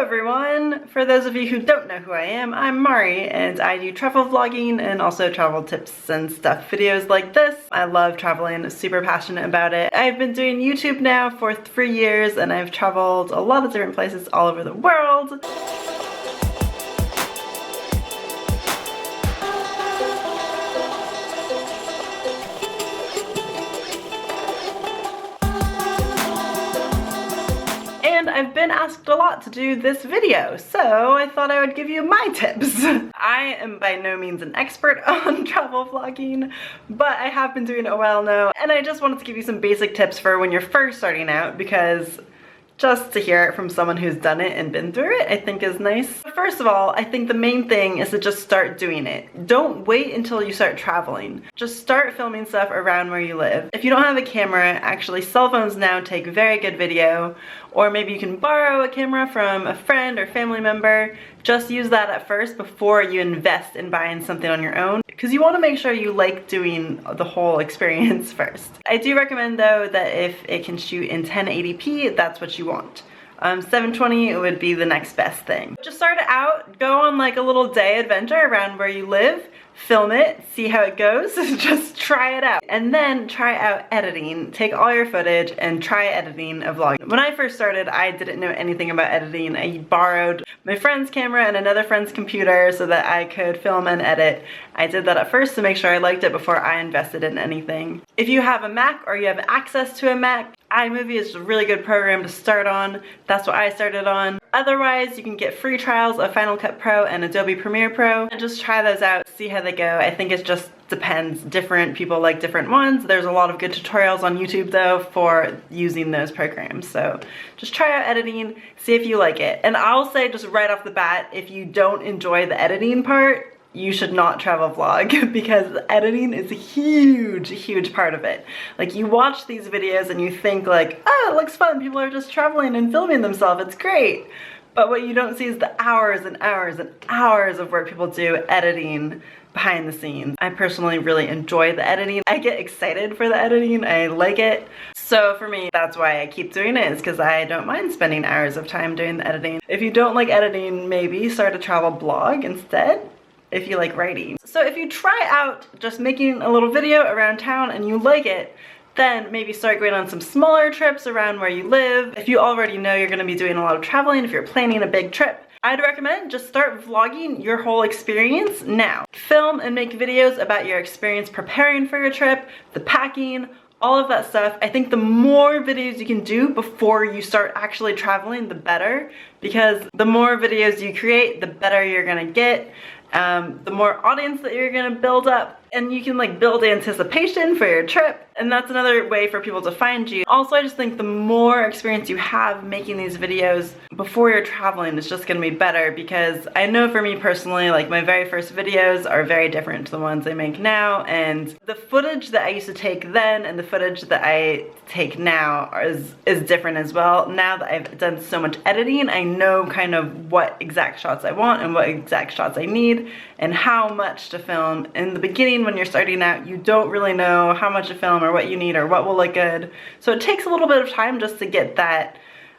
everyone! For those of you who don't know who I am, I'm Mari and I do travel vlogging and also travel tips and stuff videos like this. I love traveling, super passionate about it. I've been doing YouTube now for 3 years and I've traveled a lot of different places all over the world. And I've been asked a lot to do this video, so I thought I would give you my tips. I am by no means an expert on travel vlogging, but I have been doing it a while now, and I just wanted to give you some basic tips for when you're first starting out, because just to hear it from someone who's done it and been through it, I think is nice. First of all, I think the main thing is to just start doing it. Don't wait until you start traveling. Just start filming stuff around where you live. If you don't have a camera, actually cell phones now take very good video, or maybe you can borrow a camera from a friend or family member. Just use that at first before you invest in buying something on your own, because you want to make sure you like doing the whole experience first. I do recommend though that if it can shoot in 1080p, that's what you want. 720 would be the next best thing. Just start it out, go on like a little day adventure around where you live, film it, see how it goes, just try it out. And then try out editing. Take all your footage and try editing a vlog. When I first started, I didn't know anything about editing. I borrowed my friend's camera and another friend's computer so that I could film and edit. I did that at first to make sure I liked it before I invested in anything. If you have a Mac or you have access to a Mac, iMovie is a really good program to start on. That's what I started on. Otherwise, you can get free trials of Final Cut Pro and Adobe Premiere Pro and just try those out, see how they go. I think it just depends. Different people like different ones. There's a lot of good tutorials on YouTube though for using those programs. So just try out editing, see if you like it. And I'll say just right off the bat, if you don't enjoy the editing part, you should not travel vlog, because editing is a huge part of it. Like, you watch these videos and you think like, oh, it looks fun, people are just traveling and filming themselves, it's great. But what you don't see is the hours and hours and hours of work people do editing behind the scenes. I personally really enjoy the editing. I get excited for the editing, I like it. So for me, that's why I keep doing it, is because I don't mind spending hours of time doing the editing. If you don't like editing, maybe start a travel blog instead, if you like writing. So if you try out just making a little video around town and you like it, then maybe start going on some smaller trips around where you live. If you already know you're gonna be doing a lot of traveling, if you're planning a big trip, I'd recommend just start vlogging your whole experience now. Film and make videos about your experience preparing for your trip, the packing, all of that stuff. I think the more videos you can do before you start actually traveling, the better, because the more videos you create, the better you're gonna get. The more audience that you're gonna build up, and you can like build anticipation for your trip, and that's another way for people to find you. Also, I just think the more experience you have making these videos before you're traveling is just gonna be better, because I know for me personally, like my very first videos are very different to the ones I make now, and the footage that I used to take then and the footage that I take now is different as well. Now that I've done so much editing, I know kind of what exact shots I want and what exact shots I need and how much to film. In the beginning, when you're starting out, you don't really know how much to film or what you need or what will look good. So it takes a little bit of time just to get that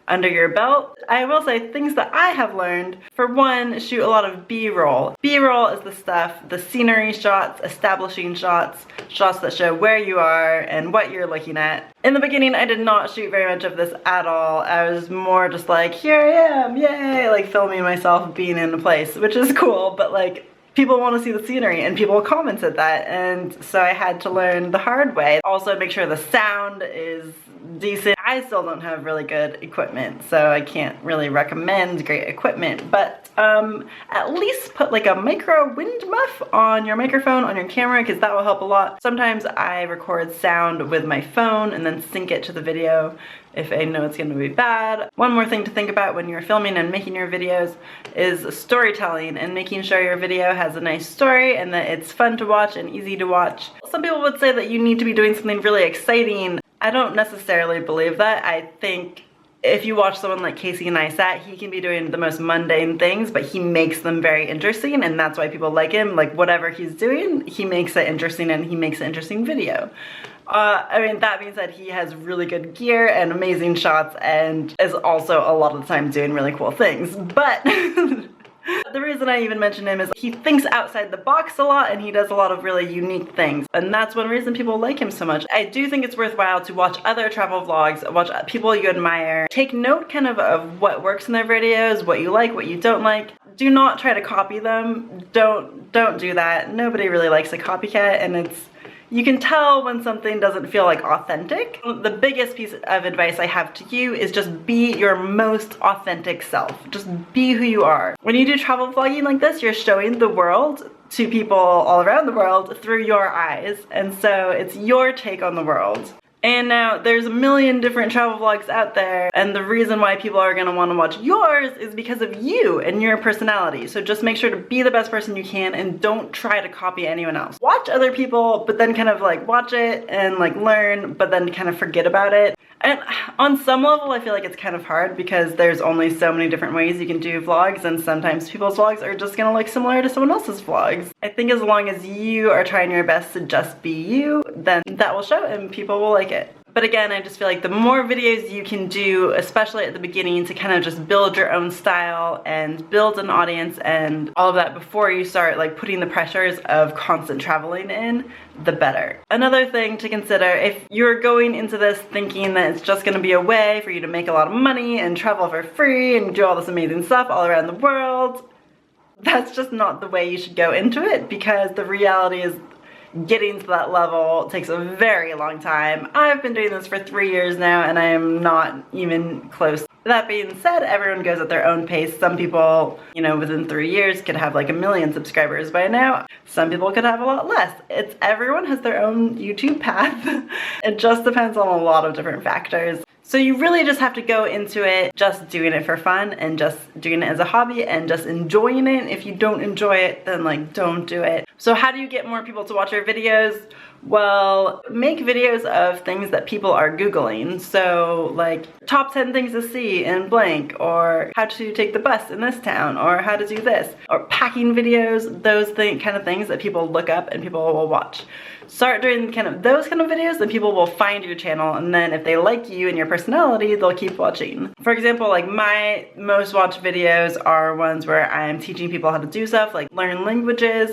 under your belt. I will say things that I have learned. For one, shoot a lot of B-roll. B-roll is the stuff, the scenery shots, establishing shots, shots that show where you are and what you're looking at. In the beginning, I did not shoot very much of this at all. I was more just like, here I am, yay, like filming myself being in a place, which is cool, but like, people want to see the scenery and people commented that, and so I had to learn the hard way. Also, make sure the sound is decent. I still don't have really good equipment, so I can't really recommend great equipment, but at least put like a micro wind muff on your microphone on your camera, because that will help a lot. Sometimes I record sound with my phone and then sync it to the video if I know it's going to be bad. One more thing to think about when you're filming and making your videos is storytelling, and making sure your video has a nice story and that it's fun to watch and easy to watch. Some people would say that you need to be doing something really exciting. I don't necessarily believe that. I think if you watch someone like Casey Neistat, he can be doing the most mundane things, but he makes them very interesting, and that's why people like him. Like, whatever he's doing, he makes it interesting, and he makes an interesting video. I mean, that being said, he has really good gear and amazing shots and is also a lot of the time doing really cool things. But the reason I even mention him is he thinks outside the box a lot and he does a lot of really unique things. And that's one reason people like him so much. I do think it's worthwhile to watch other travel vlogs, watch people you admire. Take note kind of what works in their videos, what you like, what you don't like. Do not try to copy them. Don't do that. Nobody really likes a copycat, and you can tell when something doesn't feel like authentic. The biggest piece of advice I have to you is just be your most authentic self. Just be who you are. When you do travel vlogging like this, you're showing the world to people all around the world through your eyes. And so it's your take on the world. And now there's a million different travel vlogs out there, and the reason why people are gonna wanna watch yours is because of you and your personality. So just make sure to be the best person you can and don't try to copy anyone else. Watch other people, but then kind of like watch it and like learn, but then kind of forget about it. And on some level, I feel like it's kind of hard because there's only so many different ways you can do vlogs, and sometimes people's vlogs are just gonna look similar to someone else's vlogs. I think as long as you are trying your best to just be you, then that will show and people will like it. But again, I just feel like the more videos you can do, especially at the beginning, to kind of just build your own style and build an audience and all of that before you start like putting the pressures of constant traveling in, the better. Another thing to consider, if you're going into this thinking that it's just gonna be a way for you to make a lot of money and travel for free and do all this amazing stuff all around the world, that's just not the way you should go into it, because the reality is getting to that level takes a very long time. I've been doing this for 3 years now and I am not even close. That being said, everyone goes at their own pace. Some people, you know, within 3 years could have like 1 million subscribers by now. Some people could have a lot less. Everyone has their own YouTube path. It just depends on a lot of different factors. So you really just have to go into it just doing it for fun and just doing it as a hobby and just enjoying it. If you don't enjoy it, then like don't do it. So how do you get more people to watch your videos? Well, make videos of things that people are Googling. So like top 10 things to see in blank, or how to take the bus in this town, or how to do this, or packing videos, those kind of things that people look up and people will watch. Start doing those kind of videos, then people will find your channel, and then if they like you and your personality, they'll keep watching. For example, like my most watched videos are ones where I'm teaching people how to do stuff, like learn languages,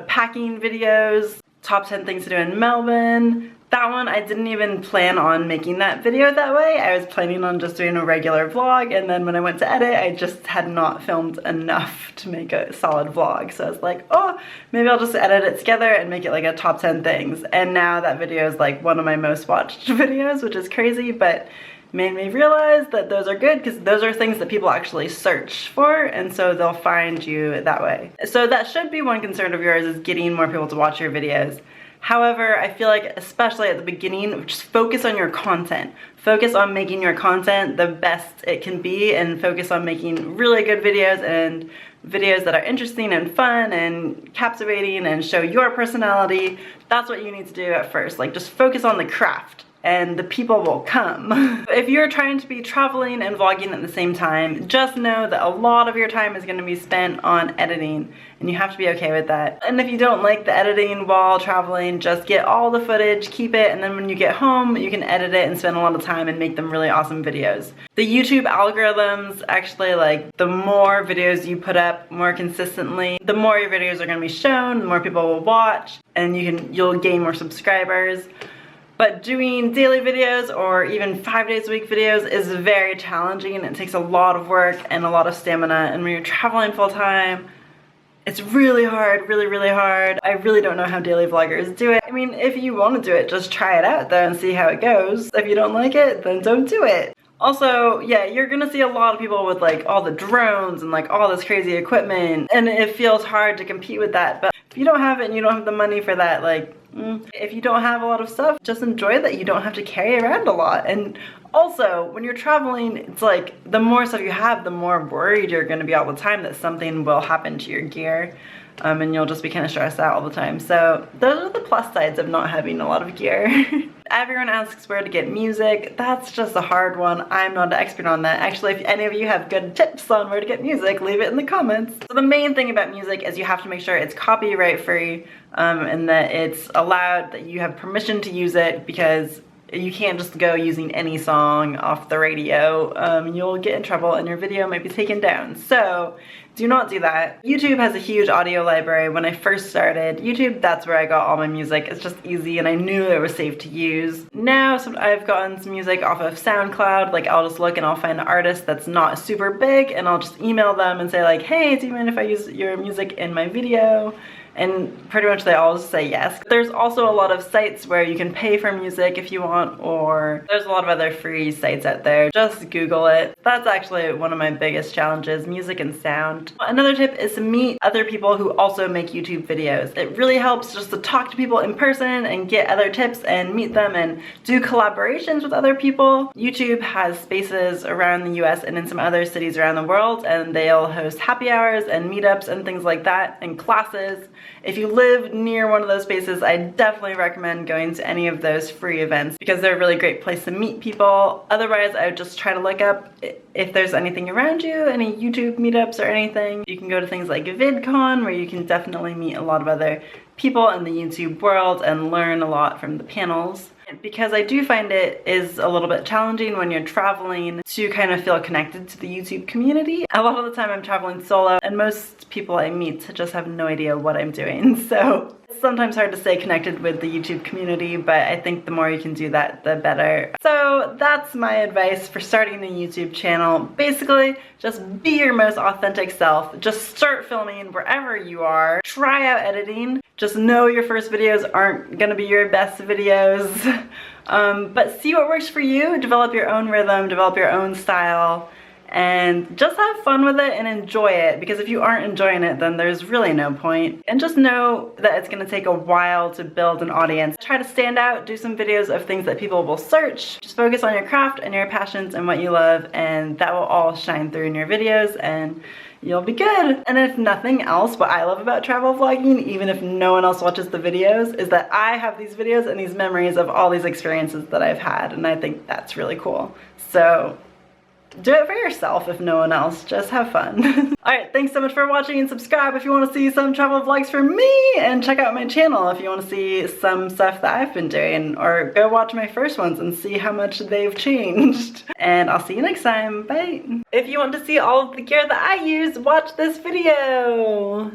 packing videos, top 10 things to do in Melbourne. That one, I didn't even plan on making that video that way. I was planning on just doing a regular vlog, and then when I went to edit, I just had not filmed enough to make a solid vlog. So I was like, oh, maybe I'll just edit it together and make it like a top 10 things. And now that video is like one of my most watched videos, which is crazy, but made me realize that those are good because those are things that people actually search for, and so they'll find you that way. So that should be one concern of yours, is getting more people to watch your videos. However, I feel like especially at the beginning, just focus on your content. Focus on making your content the best it can be, and focus on making really good videos and videos that are interesting and fun and captivating and show your personality. That's what you need to do at first. Like, just focus on the craft, and the people will come. If you're trying to be traveling and vlogging at the same time, just know that a lot of your time is going to be spent on editing, and you have to be okay with that. And if you don't like the editing while traveling, just get all the footage, keep it, and then when you get home, you can edit it and spend a lot of time and make them really awesome videos. The YouTube algorithms actually, like, the more videos you put up more consistently, the more your videos are going to be shown, the more people will watch, and you'll gain more subscribers. But doing daily videos or even 5 days a week videos is very challenging. It takes a lot of work and a lot of stamina. And when you're traveling full time, it's really hard, really, really hard. I really don't know how daily vloggers do it. I mean, if you want to do it, just try it out though and see how it goes. If you don't like it, then don't do it. Also, yeah, you're gonna see a lot of people with like all the drones and like all this crazy equipment, and it feels hard to compete with that. But if you don't have it and you don't have the money for that, like, if you don't have a lot of stuff, just enjoy that you don't have to carry around a lot. And also, when you're traveling, it's like the more stuff you have, the more worried you're gonna be all the time that something will happen to your gear. and you'll just be kind of stressed out all the time. So those are the plus sides of not having a lot of gear. Everyone asks where to get music. That's just a hard one. I'm not an expert on that. Actually, if any of you have good tips on where to get music, leave it in the comments. So the main thing about music is you have to make sure it's copyright free, and that it's allowed, that you have permission to use it, because you can't just go using any song off the radio. You'll get in trouble and your video might be taken down. So do not do that. YouTube has a huge audio library. When I first started YouTube, that's where I got all my music. It's just easy and I knew it was safe to use. Now I've gotten some music off of SoundCloud. Like, I'll just look and I'll find an artist that's not super big and I'll just email them and say like, hey, do you mind if I use your music in my video? And pretty much they all just say yes. There's also a lot of sites where you can pay for music if you want, or there's a lot of other free sites out there. Just Google it. That's actually one of my biggest challenges, music and sound. Another tip is to meet other people who also make YouTube videos. It really helps just to talk to people in person and get other tips and meet them and do collaborations with other people. YouTube has spaces around the US and in some other cities around the world, and they'll host happy hours and meetups and things like that, and classes. If you live near one of those spaces, I definitely recommend going to any of those free events because they're a really great place to meet people. Otherwise, I would just try to look up if there's anything around you, any YouTube meetups or anything. You can go to things like VidCon, where you can definitely meet a lot of other people in the YouTube world and learn a lot from the panels. Because I do find it is a little bit challenging when you're traveling to kind of feel connected to the YouTube community. A lot of the time I'm traveling solo and most people I meet just have no idea what I'm doing. So it's sometimes hard to stay connected with the YouTube community, but I think the more you can do that, the better. So that's my advice for starting a YouTube channel. Basically, just be your most authentic self. Just start filming wherever you are. Try out editing. Just know your first videos aren't gonna be your best videos. But see what works for you. Develop your own rhythm, develop your own style, and just have fun with it and enjoy it, because if you aren't enjoying it, then there's really no point. And just know that it's gonna take a while to build an audience. Try to stand out, do some videos of things that people will search. Just focus on your craft and your passions and what you love, and that will all shine through in your videos and you'll be good. And if nothing else, what I love about travel vlogging, even if no one else watches the videos, is that I have these videos and these memories of all these experiences that I've had, and I think that's really cool. So do it for yourself if no one else. Just have fun. Alright, thanks so much for watching, and subscribe if you want to see some travel vlogs from me, and check out my channel if you want to see some stuff that I've been doing, or go watch my first ones and see how much they've changed. And I'll see you next time. Bye! If you want to see all of the gear that I use, watch this video!